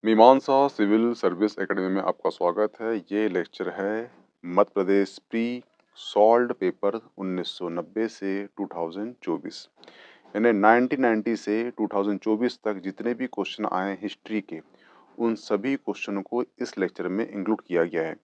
मीमांसा civil service academy में आपका स्वागत है। ये लेक्चर है Madhya Pradesh pre solved paper 1990 से 2024 यानी 1990 से 2024 तक जितने भी क्वेश्चन आए हिस्ट्री के उन सभी क्वेश्चनों को इस लेक्चर में इंक्लूड किया गया है।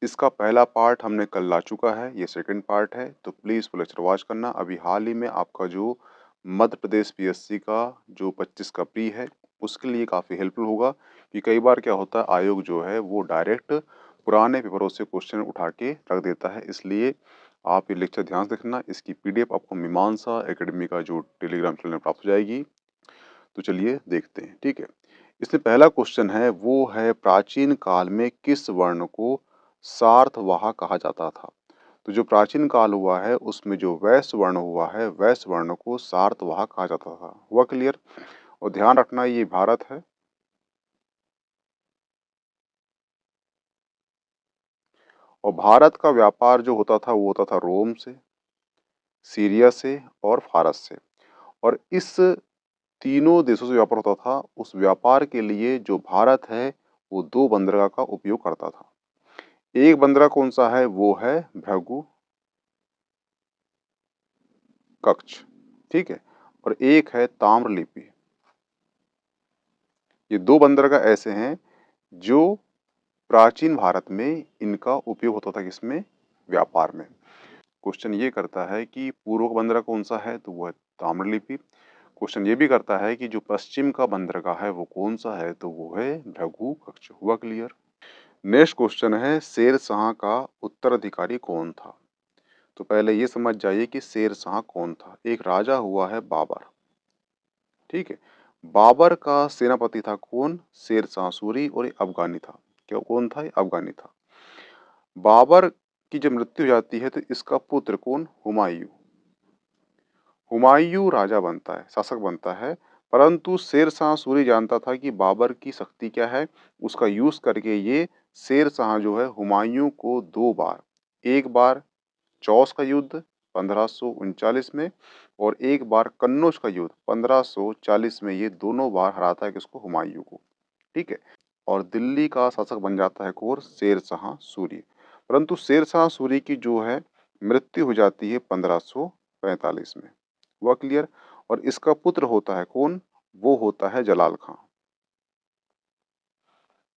इसका पहला पार्ट हमने कल ला चुका है, ये सेकंड पार्ट है, तो प्लीज़ वो लेक्चर वॉच करना। अभी हाल ही में आपका जो मध्य प्रदेश पीएससी का जो 25 का प्री है उसके लिए काफ़ी हेल्पफुल होगा कि कई बार क्या होता है आयोग जो है वो डायरेक्ट पुराने पेपरों से क्वेश्चन उठा के रख देता है। इसलिए आप ये लेक्चर ध्यान से देखना। इसकी पीडीएफ आपको मीमांसा एकेडमी का जो टेलीग्राम चैनल में प्राप्त हो जाएगी। तो चलिए देखते हैं, ठीक है। इसमें पहला क्वेश्चन है वो है प्राचीन काल में किस वर्ण को सार्थवाह कहा जाता था। तो जो प्राचीन काल हुआ है उसमें जो वैश्य वर्ण हुआ है वैश्य वर्ण को सार्थवाह कहा जाता था। हुआ क्लियर? और ध्यान रखना ये भारत है और भारत का व्यापार जो होता था वो होता था रोम से, सीरिया से और फारस से। और इस तीनों देशों से व्यापार होता था। उस व्यापार के लिए जो भारत है वो दो बंदरगाह का उपयोग करता था। एक बंदरगाह कौन सा है वो है भृगु कक्ष, ठीक है, और एक है ताम्रलिपि। ये दो बंदरगाह ऐसे हैं जो प्राचीन भारत में इनका उपयोग होता था, किसमें? व्यापार में। क्वेश्चन ये करता है कि पूर्व का बंदरगाह कौन सा है तो वो है ताम्रलिपि। क्वेश्चन ये भी करता है कि जो पश्चिम का बंदरगाह है वो कौन सा है तो वो है भृगु कक्ष। हुआ क्लियर? नेक्स्ट क्वेश्चन है शेर शाह का उत्तराधिकारी कौन था। तो पहले ये समझ जाइए कि शेर शाह कौन था। एक राजा हुआ है बाबर, ठीक है। बाबर का सेनापति था कौन? शेर शाह सूरी, और ये अफगानी था। क्या कौन था? ये अफगानी था। बाबर की जब मृत्यु हो जाती है तो इसका पुत्र कौन? हुमायूं। हुमायूं राजा बनता है, शासक बनता है। परंतु शेर शाह सूरी जानता था कि बाबर की शक्ति क्या है। उसका यूज करके ये शेर शाह जो है हुमायूं को दो बार, एक बार चौस का युद्ध 1539 में और एक बार कन्नौज का युद्ध 1540 में, ये दोनों बार हराता है किसको? हुमायूं को, ठीक है। और दिल्ली का शासक बन जाता है कौन? शेर शाह सूरी। परंतु शेर शाह सूरी की जो है मृत्यु हो जाती है 1545 में। हुआ क्लियर? और इसका पुत्र होता है कौन? वो होता है जलाल खां।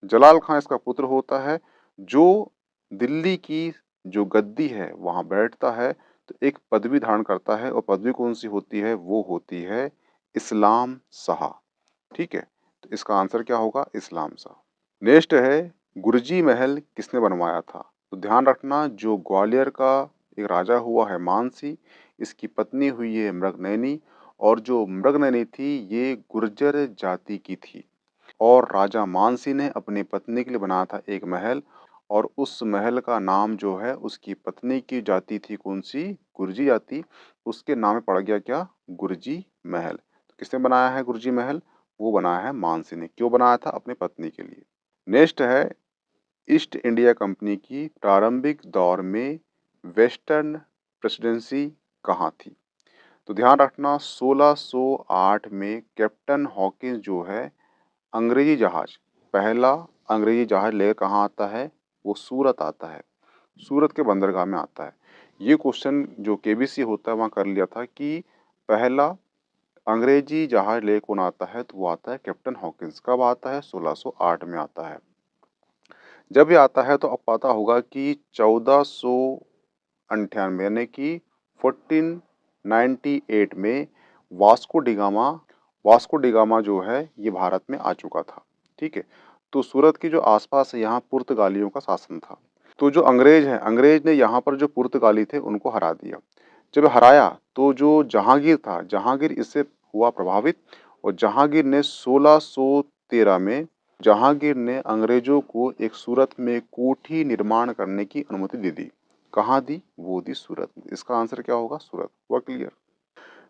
जलाल खां इसका पुत्र होता है जो दिल्ली की जो गद्दी है वहां बैठता है तो एक पदवी धारण करता है, और पदवी कौन सी होती है? वो होती है इस्लाम शाह, ठीक है। तो इसका आंसर क्या होगा? इस्लाम शाह। नेक्स्ट है गुरजी महल किसने बनवाया था। तो ध्यान रखना जो ग्वालियर का एक राजा हुआ है मानसी, इसकी पत्नी हुई है मृगनयनी, और जो मृगनयनी थी ये गुर्जर जाति की थी। और राजा मानसी ने अपनी पत्नी के लिए बनाया था एक महल, और उस महल का नाम जो है उसकी पत्नी की जाति थी कौन सी? गुर्जी जाति। उसके नाम में पड़ गया क्या? गुरजी महल। तो किसने बनाया है गुरजी महल? वो बनाया है मानसी ने। क्यों बनाया था? अपनी पत्नी के लिए। नेक्स्ट है ईस्ट इंडिया कंपनी की प्रारंभिक दौर में वेस्टर्न प्रेसिडेंसी कहाँ थी। तो ध्यान रखना 1608 में कैप्टन हॉकिंस जो है अंग्रेजी जहाज, पहला अंग्रेजी जहाज लेकर कहाँ आता है? वो सूरत आता है। सूरत के बंदरगाह में आता है। ये क्वेश्चन जो केबीसी होता है वहाँ कर लिया था कि पहला अंग्रेजी जहाज लेकर कौन आता है तो वो आता है कैप्टन हॉकिंस। कब आता है? 1608 में आता है। जब ये आता है तो अब पता होगा कि 1498 यानी कि 1498 में वास्को डिगामा जो है ये भारत में आ चुका था, ठीक है। तो सूरत के जो आसपास है यहाँ पुर्तगालियों का शासन था। तो जो अंग्रेज हैं, अंग्रेज ने यहाँ पर जो पुर्तगाली थे उनको हरा दिया। जब हराया तो जो जहांगीर था, जहांगीर इससे हुआ प्रभावित, और जहांगीर ने 1613 में जहांगीर ने अंग्रेजों को एक सूरत में कोठी निर्माण करने की अनुमति दे दी। कहाँ दी? वो दी सूरत में। इसका आंसर क्या होगा? सूरत। हुआ क्लियर?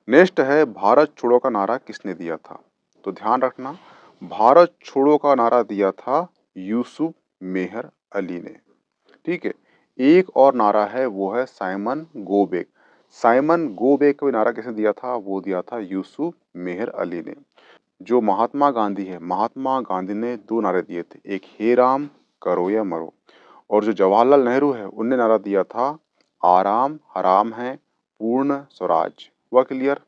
नेक्स्ट है भारत छोड़ो का नारा किसने दिया था। तो ध्यान रखना भारत छोड़ो का नारा दिया था यूसुफ मेहर अली ने, ठीक है। एक और नारा है वो है साइमन गोबेक। साइमन गोबेक का नारा किसने दिया था? वो दिया था यूसुफ मेहर अली ने। जो महात्मा गांधी है, महात्मा गांधी ने 2 नारे दिए थे, एक हे राम करो या मरो, और जो जवाहरलाल नेहरू है उनने नारा दिया था आराम हराम है पूर्ण स्वराज। हुआ क्लियर?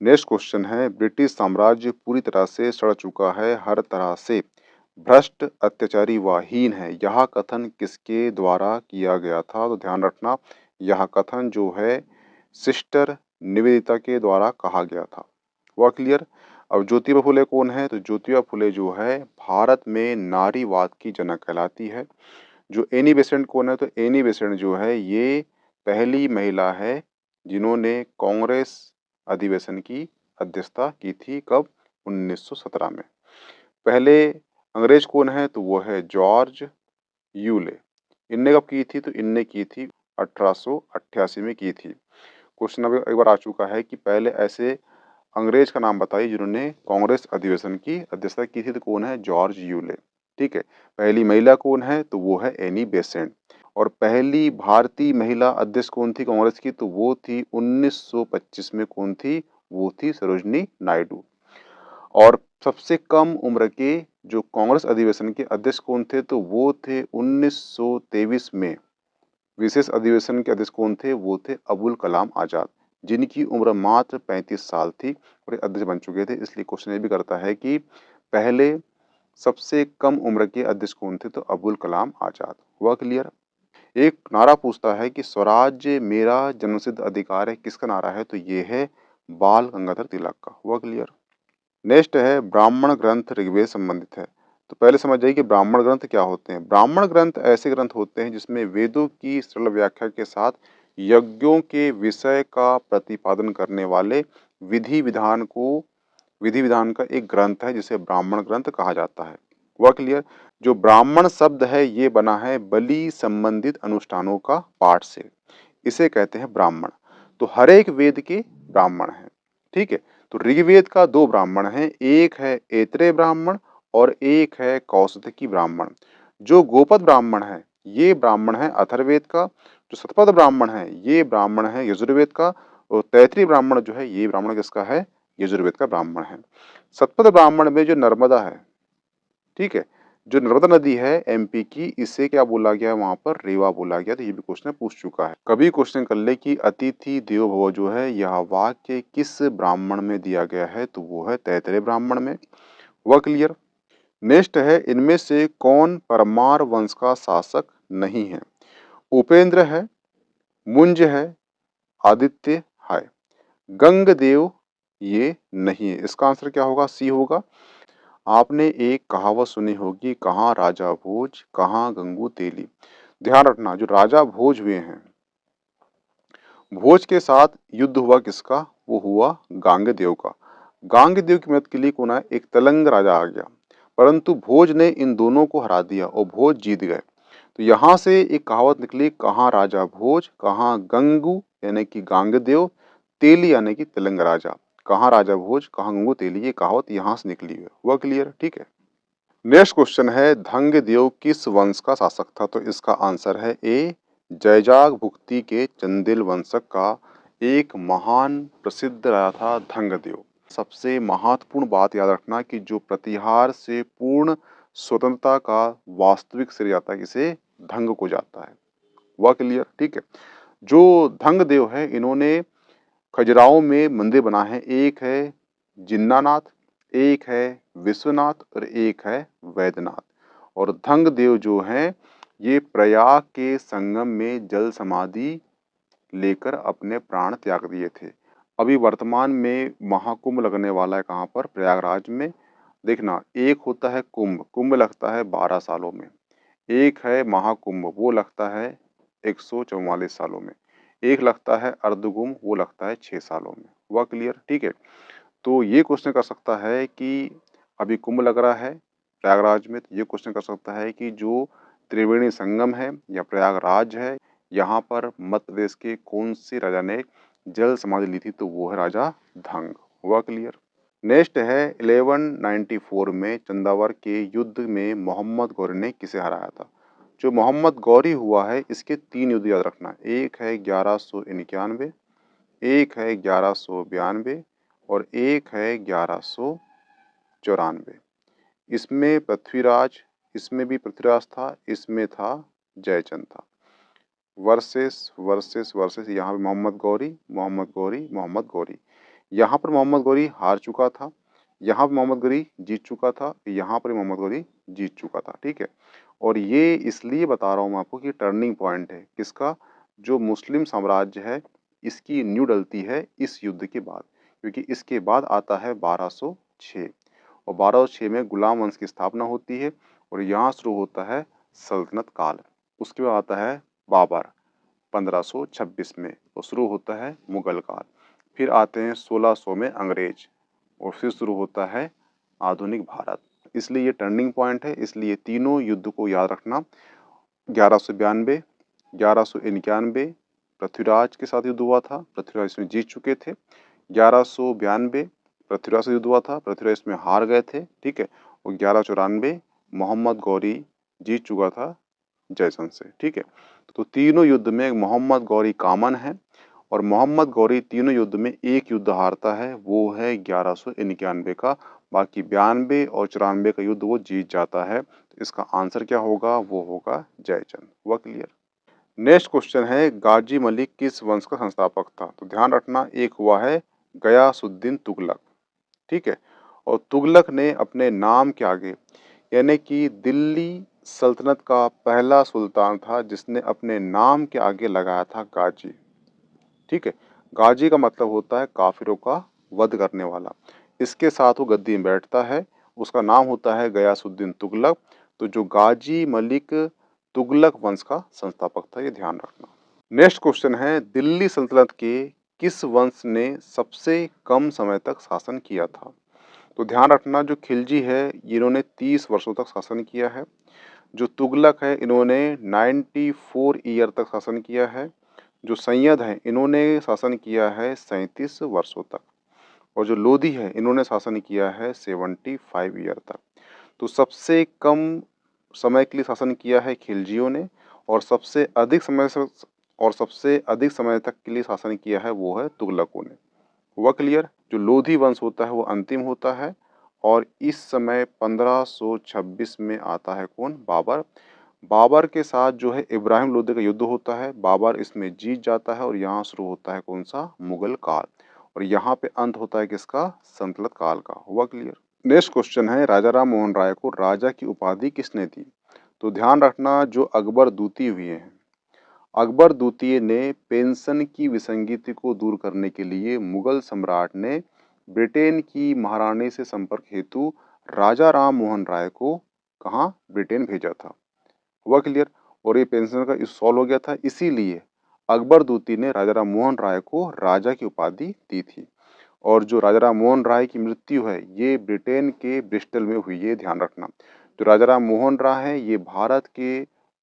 नेक्स्ट क्वेश्चन है, ब्रिटिश साम्राज्य पूरी तरह से सड़ चुका है, हर तरह से भ्रष्ट अत्याचारी व हीन है, यह कथन किसके द्वारा किया गया था? तो ध्यान रखना, यह कथन जो है सिस्टर निवेदिता के द्वारा कहा गया था। हुआ क्लियर? अब ज्योतिबा फुले कौन है? तो ज्योतिबा फुले जो है भारत में नारीवाद की जनक कहलाती है। जो एनी बेसेंट कौन है? तो एनी बेसेंट जो है ये पहली महिला है जिन्होंने कांग्रेस अधिवेशन की अध्यक्षता की थी। कब? 1917 में। पहले अंग्रेज कौन है? तो वो है जॉर्ज यूले। इनने कब की थी? तो इनने की थी 1888 में की थी। क्वेश्चन अब एक बार आ चुका है कि पहले ऐसे अंग्रेज का नाम बताइए जिन्होंने कांग्रेस अधिवेशन की अध्यक्षता की थी। तो कौन है? George Yule. ठीक है। पहली महिला कौन है? तो वो है एनी बेसेंट। और पहली भारतीय महिला अध्यक्ष कौन थी कांग्रेस की? तो वो थी 1925 में। कौन थी? वो थी सरोजनी नायडू। और सबसे कम उम्र के जो कांग्रेस अधिवेशन के अध्यक्ष कौन थे? तो वो थे 1923 में विशेष अधिवेशन के अध्यक्ष कौन थे? वो थे अबुल कलाम आजाद, जिनकी उम्र मात्र 35 साल थी और ये अध्यक्ष बन चुके थे। इसलिए क्वेश्चन ये भी करता है कि पहले सबसे कम उम्र के अध्यक्ष कौन थे? तो अबुल कलाम आजाद। हुआ क्लियर? एक नारा पूछता है कि स्वराज्य मेरा जन्मसिद्ध अधिकार है, किसका नारा है? तो ये है बाल गंगाधर तिलक का। हुआ क्लियर? नेक्स्ट है ब्राह्मण ग्रंथ ऋग्वेद संबंधित है। तो पहले समझ जाइए कि ब्राह्मण ग्रंथ क्या होते हैं। ब्राह्मण ग्रंथ ऐसे ग्रंथ होते हैं जिसमें वेदों की सरल व्याख्या के साथ यज्ञों के विषय का प्रतिपादन करने वाले विधि विधान का एक ग्रंथ है जिसे ब्राह्मण ग्रंथ कहा जाता है। हुआ क्लियर? जो ब्राह्मण शब्द है ये बना है बलि संबंधित अनुष्ठानों का पाठ से, इसे कहते हैं ब्राह्मण। तो हर एक वेद के ब्राह्मण हैं। ठीक है। तो ऋग्वेद का 2 ब्राह्मण हैं, एक है ऐत्रेय ब्राह्मण और एक है कौशिकी ब्राह्मण। जो गोपद ब्राह्मण है ये ब्राह्मण है अथर्ववेद का। जो शतपथ ब्राह्मण है ये ब्राह्मण है यजुर्वेद का। और तैत्रीय ब्राह्मण जो है ये ब्राह्मण किसका है? यजुर्वेद का ब्राह्मण है। शतपथ ब्राह्मण में जो नर्मदा है, ठीक है, जो नर्मदा नदी है एमपी की, इसे क्या बोला गया? वहां पर रेवा बोला गया। तो ये भी क्वेश्चन पूछ चुका है। कभी क्वेश्चन कर ले कि अतिथि देवो भव जो है यह वाक्य किस ब्राह्मण में दिया गया है? तो वो है तैतरेय ब्राह्मण में। हुआ क्लियर? नेक्स्ट है, इनमें से कौन परमार वंश का शासक नहीं है? उपेंद्र है, मुंज है, आदित्य है, गंगदेव ये नहीं है। इसका आंसर क्या होगा? सी होगा। आपने एक कहावत सुनी होगी, कहाँ राजा भोज कहाँ गंगू तेली। ध्यान रखना, जो राजा भोज हुए हैं, भोज के साथ युद्ध हुआ किसका? वो हुआ गांगेय का। गांगेय की मदद के लिए कौन आया? एक तलंग राजा आ गया, परंतु भोज ने इन दोनों को हरा दिया और भोज जीत गए। तो यहाँ से एक कहावत निकली, कहाँ राजा भोज कहाँ गंगू यानी कि गांगेय, तेली यानी कि तेलंग राजा। कहाँ राजा भोज कहाँ गंगू तेली, ये कहावत यहाँ से निकली है। हुआ क्लियर? ठीक है। नेक्स्ट क्वेश्चन है, धंगदेव किस वंश का शासक था? तो इसका आंसर है ए, जैजाग भुक्ति के चंदेल वंशक का एक महान प्रसिद्ध राजा था धंगदेव। सबसे महत्वपूर्ण बात याद रखना कि जो प्रतिहार से पूर्ण स्वतंत्रता का वास्तविक श्रेय जाता है किसे? धंग को जाता है। हुआ क्लियर? ठीक है। जो धंगदेव है इन्होंने खजुराहो में मंदिर बना है। एक है जिन्नानाथ, एक है विश्वनाथ और एक है वैद्यनाथ। और धंगदेव जो हैं ये प्रयाग के संगम में जल समाधि लेकर अपने प्राण त्याग दिए थे। अभी वर्तमान में महाकुंभ लगने वाला है। कहाँ पर? प्रयागराज में। देखना, एक होता है कुंभ, कुंभ लगता है 12 सालों में। एक है महाकुंभ, वो लगता है 144 सालों में। एक लगता है अर्धकुंभ, वो लगता है 6 सालों में। हुआ क्लियर? ठीक है। तो ये क्वेश्चन कर सकता है कि अभी कुंभ लग रहा है प्रयागराज में, तो ये क्वेश्चन कर सकता है कि जो त्रिवेणी संगम है या प्रयागराज है, यहाँ पर मध्य प्रदेश के कौन से राजा ने जल समाधि ली थी? तो वो है राजा धंग। हुआ क्लियर? नेक्स्ट है, 1194 में चंदावर के युद्ध में मोहम्मद गौरी ने किसे हराया था? जो मोहम्मद गौरी हुआ है इसके 3 युद्ध याद रखना। एक है 1191, एक है 1192 और एक है 1196। 94। इसमें पृथ्वीराज, इसमें भी पृथ्वीराज था, इसमें था जयचंद था। वर्सेस वर्सेस वर्सेस, यहाँ पे मोहम्मद गौरी, मोहम्मद गौरी, मोहम्मद गौरी। यहाँ पर मोहम्मद गौरी हार चुका था, यहाँ पर मोहम्मद गौरी जीत चुका था, यहाँ पर मोहम्मद गौरी जीत चुका था। ठीक है, और ये इसलिए बता रहा हूँ मैं आपको कि टर्निंग पॉइंट है किसका, जो मुस्लिम साम्राज्य है इसकी नींव डलती है इस युद्ध के बाद, क्योंकि इसके बाद आता है 1206 और 1206 में गुलाम वंश की स्थापना होती है और यहाँ शुरू होता है सल्तनत काल। उसके बाद आता है बाबर 1526 में और शुरू होता है मुगल काल। फिर आते हैं 1600 में अंग्रेज और फिर शुरू होता है आधुनिक भारत। इसलिए ये टर्निंग पॉइंट है, इसलिए तीनों युद्ध को याद रखना। 1192, 1191 पृथ्वीराज के साथ युद्ध हुआ था, पृथ्वीराज इसमें जीत चुके थे। 1192 पृथ्वीराज से युद्ध हुआ था, पृथ्वीराज इसमें हार गए थे। ठीक है, और 1194 मोहम्मद गौरी जीत चुका था जयचंद से। ठीक है, तो तीनों युद्ध में मोहम्मद गौरी कॉमन है और मोहम्मद गौरी तीनों युद्ध में एक युद्ध हारता है, वो है 1191 का। बाकी 92 और 94 का युद्ध वो जीत जाता है। तो इसका आंसर क्या होगा, वो होगा जयचंद। हुआ क्लियर। नेक्स्ट क्वेश्चन है गाजी मलिक किस वंश का संस्थापक था। तो ध्यान रखना, एक हुआ है गयासुद्दीन तुगलक। ठीक है, और तुगलक ने अपने नाम के आगे, यानी कि दिल्ली सल्तनत का पहला सुल्तान था जिसने अपने नाम के आगे लगाया था गाजी। ठीक है, गाजी का मतलब होता है काफिरों का वध करने वाला। इसके साथ वो गद्दी में बैठता है, उसका नाम होता है गयासुद्दीन तुगलक। तो जो गाजी मलिक तुगलक वंश का संस्थापक था, ये ध्यान रखना। नेक्स्ट क्वेश्चन है दिल्ली सल्तनत के किस वंश ने सबसे कम समय तक शासन किया था। तो ध्यान रखना, जो खिलजी है इन्होंने 30 वर्षों तक शासन किया है। जो तुगलक है इन्होंने 94 ईयर तक शासन किया है। जो सैयद हैं इन्होंने शासन किया है 37 वर्षों तक। और जो लोधी है इन्होंने शासन किया है 75 ईयर तक। तो सबसे कम समय के लिए शासन किया है खिलजियों ने और सबसे अधिक समय तक के लिए शासन किया है वो है तुगलकों ने। हुआ क्लियर। जो लोधी वंश होता है वो अंतिम होता है और इस समय 1526 में आता है कौन, बाबर। बाबर के साथ जो है इब्राहिम लोधी का युद्ध होता है, बाबर इसमें जीत जाता है और यहाँ शुरू होता है कौन सा, मुगल काल। और यहाँ पे अंत होता है किसका, सल्तनत काल का। हुआ क्लियर। नेक्स्ट क्वेश्चन है राजा राम मोहन राय को राजा की उपाधि किसने दी। तो ध्यान रखना, जो अकबर द्वितीय हुए हैं, अकबर द्वितीय ने पेंशन की विसंगति को दूर करने के लिए मुगल सम्राट ने ब्रिटेन की महारानी से संपर्क हेतु राजा राम मोहन राय को कहाँ, ब्रिटेन भेजा था। हुआ क्लियर। और ये पेंशन का इस सॉल्व हो गया था, इसीलिए अकबर द्वितीय ने राजा राम मोहन राय को राजा की उपाधि दी थी। और जो राजा राम मोहन राय की मृत्यु है ये ब्रिटेन के ब्रिस्टल में हुई है, ध्यान रखना। जो राजा राम मोहन राय हैं ये भारत के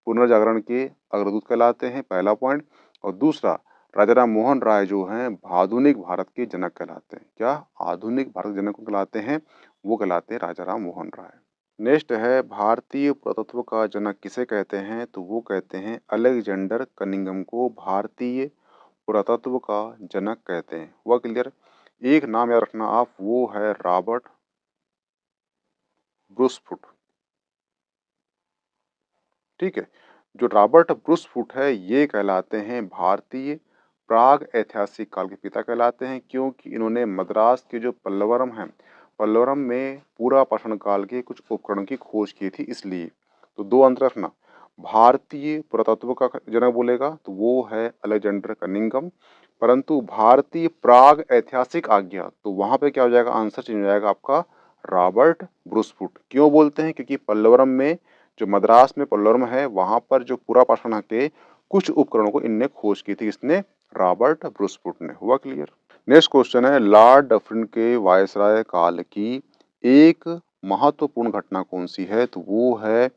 पुनर्जागरण के अग्रदूत कहलाते हैं, पहला पॉइंट। और दूसरा, राजा राम मोहन राय जो हैं आधुनिक भारत के जनक कहलाते हैं। क्या, आधुनिक भारत जनक को कहलाते हैं, वो कहलाते हैं राजा राम मोहन राय। नेक्स्ट है भारतीय पुरातत्व का जनक किसे कहते हैं। तो वो कहते हैं अलेक्जेंडर कनिंघम को भारतीय पुरातत्व का जनक कहते हैं। हुआ क्लियर। एक नाम याद रखना आप, वो है रॉबर्ट ब्रूसफुट। ठीक है, जो रॉबर्ट ब्रूसफुट है ये कहलाते हैं भारतीय प्राग ऐतिहासिक काल के पिता कहलाते हैं, क्योंकि इन्होंने मद्रास के जो पल्लवरम है, पल्लवरम में पूरा पाषाण काल के कुछ उपकरण की खोज की थी, इसलिए। तो दो अंतर रखना, भारतीय पुरातत्व का जनक बोलेगा तो वो है अलेक्जेंडर कनिंघम, परंतु भारतीय प्राग ऐतिहासिक आ गया तो वहां पे क्या हो जाएगा, आंसर चेंज हो जाएगा आपका, रॉबर्ट ब्रूसफुट। क्यों बोलते हैं, क्योंकि पल्लवरम में, जो मद्रास में पल्लवरम है वहां पर जो पूरा पाषाण के कुछ उपकरणों को इनने खोज की थी, इसने, रॉबर्ट ब्रूसफुट ने। हुआ क्लियर। नेक्स्ट क्वेश्चन है लॉर्ड डफरिन के वायसराय काल की एक महत्वपूर्ण घटना कौन सी है। तो वो है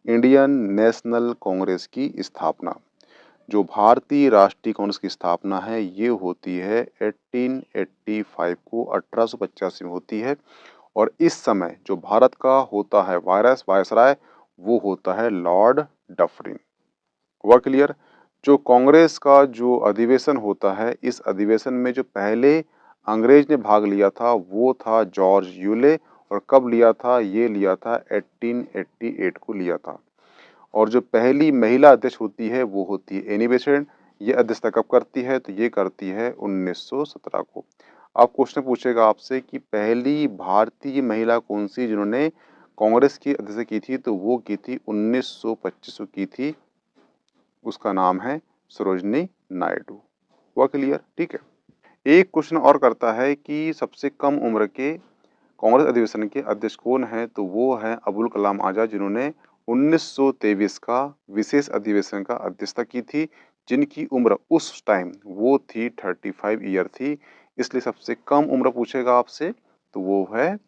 इंडियन नेशनल कांग्रेस की स्थापना। जो भारतीय राष्ट्रीय कांग्रेस की स्थापना है ये होती है 1885 को, 1885 में होती है। और इस समय जो भारत का होता है वायसराय वो होता है लॉर्ड डफरिन। हुआ क्लियर। जो कांग्रेस का जो अधिवेशन होता है, इस अधिवेशन में जो पहले अंग्रेज ने भाग लिया था वो था जॉर्ज यूले और कब लिया था? ये लिया था 1888 को लिया था। और जो पहली महिला अध्यक्ष होती है वो होती है एनी बेसेंट। ये अध्यक्षता कब करती है? तो ये करती है 1917 को। अब क्वेश्चन पूछेगा आपसे कि पहली भारतीय महिला कौन सी जिन्होंने कांग्रेस की अध्यक्षता की थी? तो वो की थी 1925 को की थी। उसका नाम है सरोजनी नायडू। हुआ क्लियर? ठीक है। एक क्वेश्चन और करता है कि सबसे कम उम्र के कांग्रेस अधिवेशन के अध्यक्ष कौन है? तो वो है अबुल कलाम आजाद, जिन्होंने 1923 का विशेष अधिवेशन का अध्यक्षता की थी, जिनकी उम्र उस टाइम वो थी 35 ईयर थी। इसलिए सबसे कम उम्र पूछेगा आपसे तो वो है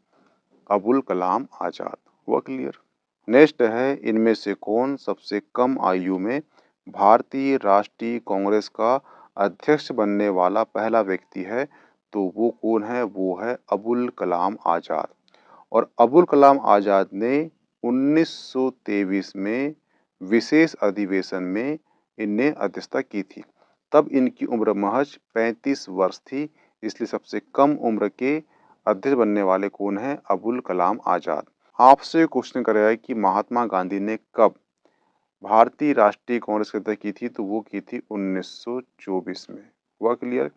अबुल कलाम आजाद। हुआ क्लियर? नेक्स्ट है, इनमें से कौन सबसे कम आयु में भारतीय राष्ट्रीय कांग्रेस का अध्यक्ष बनने वाला पहला व्यक्ति है? तो वो कौन है? वो है अबुल कलाम आजाद। और अबुल कलाम आजाद ने 1923 में विशेष अधिवेशन में इनने अध्यक्षता की थी। तब इनकी उम्र महज 35 वर्ष थी। इसलिए सबसे कम उम्र के अध्यक्ष बनने वाले कौन है? अबुल कलाम आजाद। आपसे क्वेश्चन करेगा कि महात्मा गांधी ने कब भारतीय राष्ट्रीय कांग्रेस की अध्यक्षता की थी? तो वो की थी 1924 में। हुआ क्लियर?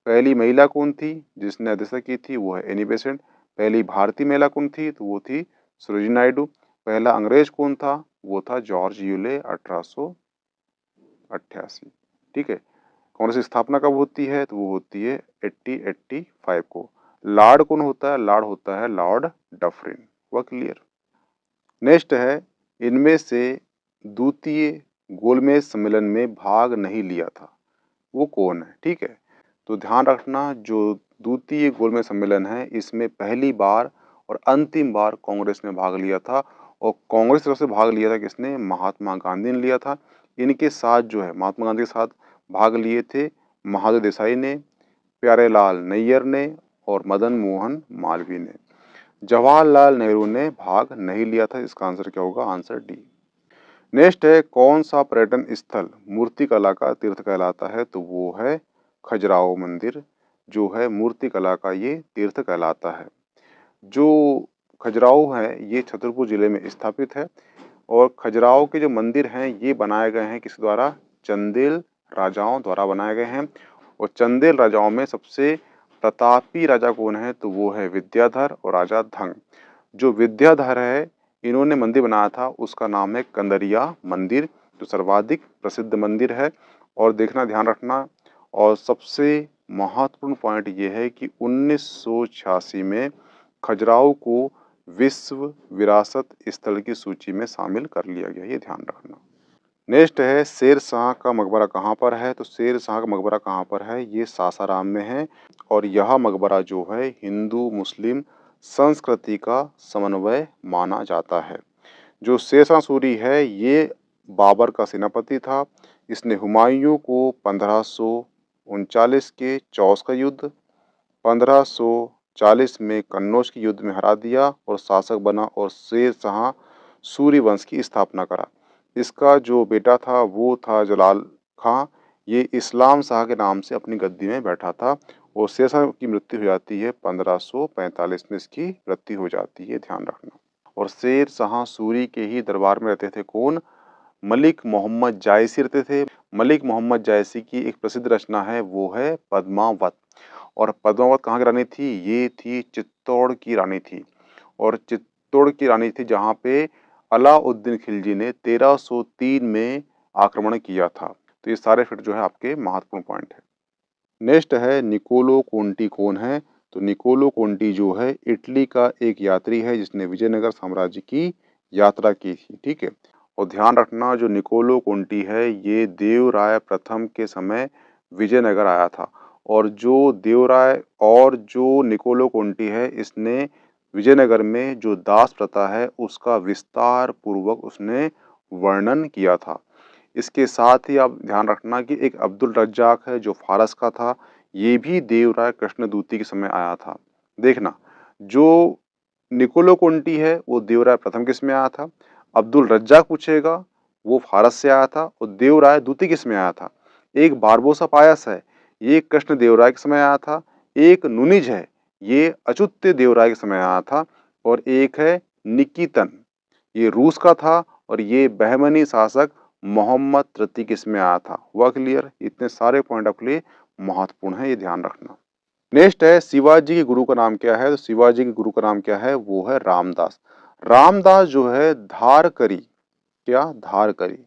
पहली महिला कौन थी जिसने अध्यक्षता की थी? वो है एनी बेसेंट। पहली भारतीय महिला कौन थी? तो वो थी सरोजिनी नायडू। पहला अंग्रेज कौन था? वो था जॉर्ज यूले 1888। ठीक है। कांग्रेस की स्थापना कब होती है? तो वो होती है 1885 को। लॉर्ड कौन होता है? लॉर्ड होता है लॉर्ड डफरिन। हुआ क्लियर? नेक्स्ट है, इनमें से द्वितीय गोलमेज सम्मेलन में भाग नहीं लिया था, वो कौन है? ठीक है। तो ध्यान रखना, जो द्वितीय गोलमेज सम्मेलन है इसमें पहली बार और अंतिम बार कांग्रेस ने भाग लिया था। और कांग्रेस की तरफ से भाग लिया था किसने? महात्मा गांधी ने लिया था। इनके साथ जो है महात्मा गांधी के साथ भाग लिए थे महादेव देसाई ने, प्यारेलाल नैयर ने और मदन मोहन मालवीय ने। जवाहरलाल नेहरू ने भाग नहीं लिया था। इसका आंसर क्या होगा? Answer D. नेक्स्ट है, कौन सा पर्यटन स्थल मूर्तिकला का तीर्थ कहलाता है? तो वो है खजुराहो मंदिर, जो है मूर्तिकला का ये तीर्थ कहलाता है। जो खजुराहो है ये छतरपुर जिले में स्थापित है। और खजुराहो के जो मंदिर हैं ये बनाए गए हैं किस द्वारा? चंदेल राजाओं द्वारा बनाए गए हैं। और चंदेल राजाओं में सबसे प्रतापी राजा कौन है? तो वो है विद्याधर और राजा धंग। जो विद्याधर है इन्होंने मंदिर बनाया था, उसका नाम है कंदरिया मंदिर, जो सर्वाधिक प्रसिद्ध मंदिर है। और देखना, ध्यान रखना, और सबसे महत्वपूर्ण पॉइंट ये है कि 1986 में खजुराहो को विश्व विरासत स्थल की सूची में शामिल कर लिया गया, ये ध्यान रखना। नेक्स्ट है, शेर शाह का मकबरा कहाँ पर है? तो शेर शाह का मकबरा कहाँ पर है? ये सासाराम में है। और यह मकबरा जो है हिंदू मुस्लिम संस्कृति का समन्वय माना जाता है। जो शेर शाह सूरी है ये बाबर का सेनापति था। इसने हुमायूं को 1539 के चौस का युद्ध, 1540 में कन्नौज के युद्ध में हरा दिया और शासक बना और शेर शाह सूरी वंश की स्थापना करा। इसका जो बेटा था वो था जलाल खां। ये इस्लाम शाह के नाम से अपनी गद्दी में बैठा था। और शेर शाह की मृत्यु हो जाती है 1545 में, इसकी मृत्यु हो जाती है, ध्यान रखना। और शेर शाह सूरी के ही दरबार में रहते थे कौन? मलिक मोहम्मद जायसी रहते थे। मलिक मोहम्मद जायसी की एक प्रसिद्ध रचना है, वो है पद्मावत। और पद्मावत कहाँ की रानी थी? ये थी चित्तौड़ की रानी थी। और चित्तौड़ की रानी थी जहाँ पे अलाउद्दीन खिलजी ने 1303 में आक्रमण किया था। तो ये सारे फिर जो है आपके महत्वपूर्ण पॉइंट है। नेक्स्ट है, निकोलो कोंटी कौन है? तो निकोलो कोंटी जो है इटली का एक यात्री है जिसने विजयनगर साम्राज्य की यात्रा की थी। ठीक है। और ध्यान रखना, जो निकोलो कोंटी है ये देवराय प्रथम के समय विजयनगर आया था। और जो निकोलो कोंटी है इसने विजयनगर में जो दास प्रथा है उसका विस्तार पूर्वक उसने वर्णन किया था। इसके साथ ही आप ध्यान रखना कि एक अब्दुल रज्जाक है जो फारस का था, ये भी देवराय कृष्णद्वतीय के समय आया था। देखना, जो निकोलो कोंटी है वो देवराय प्रथम किस में आया था, अब्दुल रज्जाक पूछेगा वो फारस से आया था, और देवराय द्वितीय किस में आया था। एक बारबोसा पायस है ये कृष्ण देवराय के समय आया था। एक नुनिज है ये अच्युत देवराय के समय आया था। और एक है निकितन, ये रूस का था और ये बहमनी शासक मोहम्मद तृतीय इसमें आया था। हुआ क्लियर? इतने सारे पॉइंट आपके लिए महत्वपूर्ण है, ये ध्यान रखना। नेक्स्ट है शिवाजी के गुरु का नाम क्या है? तो शिवाजी के गुरु का नाम क्या है? वो है रामदास। रामदास जो है धारकरी, क्या? धारकरी,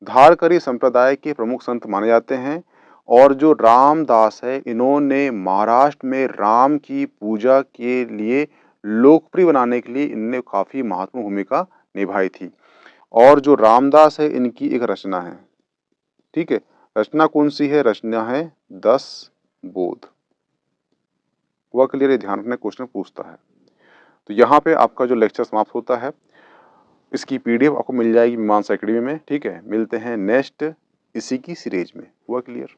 धारकरी संप्रदाय के प्रमुख संत माने जाते हैं। और जो रामदास है, इन्होंने महाराष्ट्र में राम की पूजा के लिए लोकप्रिय बनाने के लिए इनने काफी महत्वपूर्ण भूमिका निभाई थी। और जो रामदास है, इनकी एक रचना है, ठीक है, रचना कौन सी है? रचना है 10 बोध। हुआ क्लियर? ध्यान रखना, क्वेश्चन पूछता है। तो यहाँ पे आपका जो लेक्चर समाप्त होता है। इसकी पीडीएफ आपको मिल जाएगी मीमांसा एकेडमी में, ठीक है। मिलते हैं नेक्स्ट इसी की सीरीज में। हुआ क्लियर?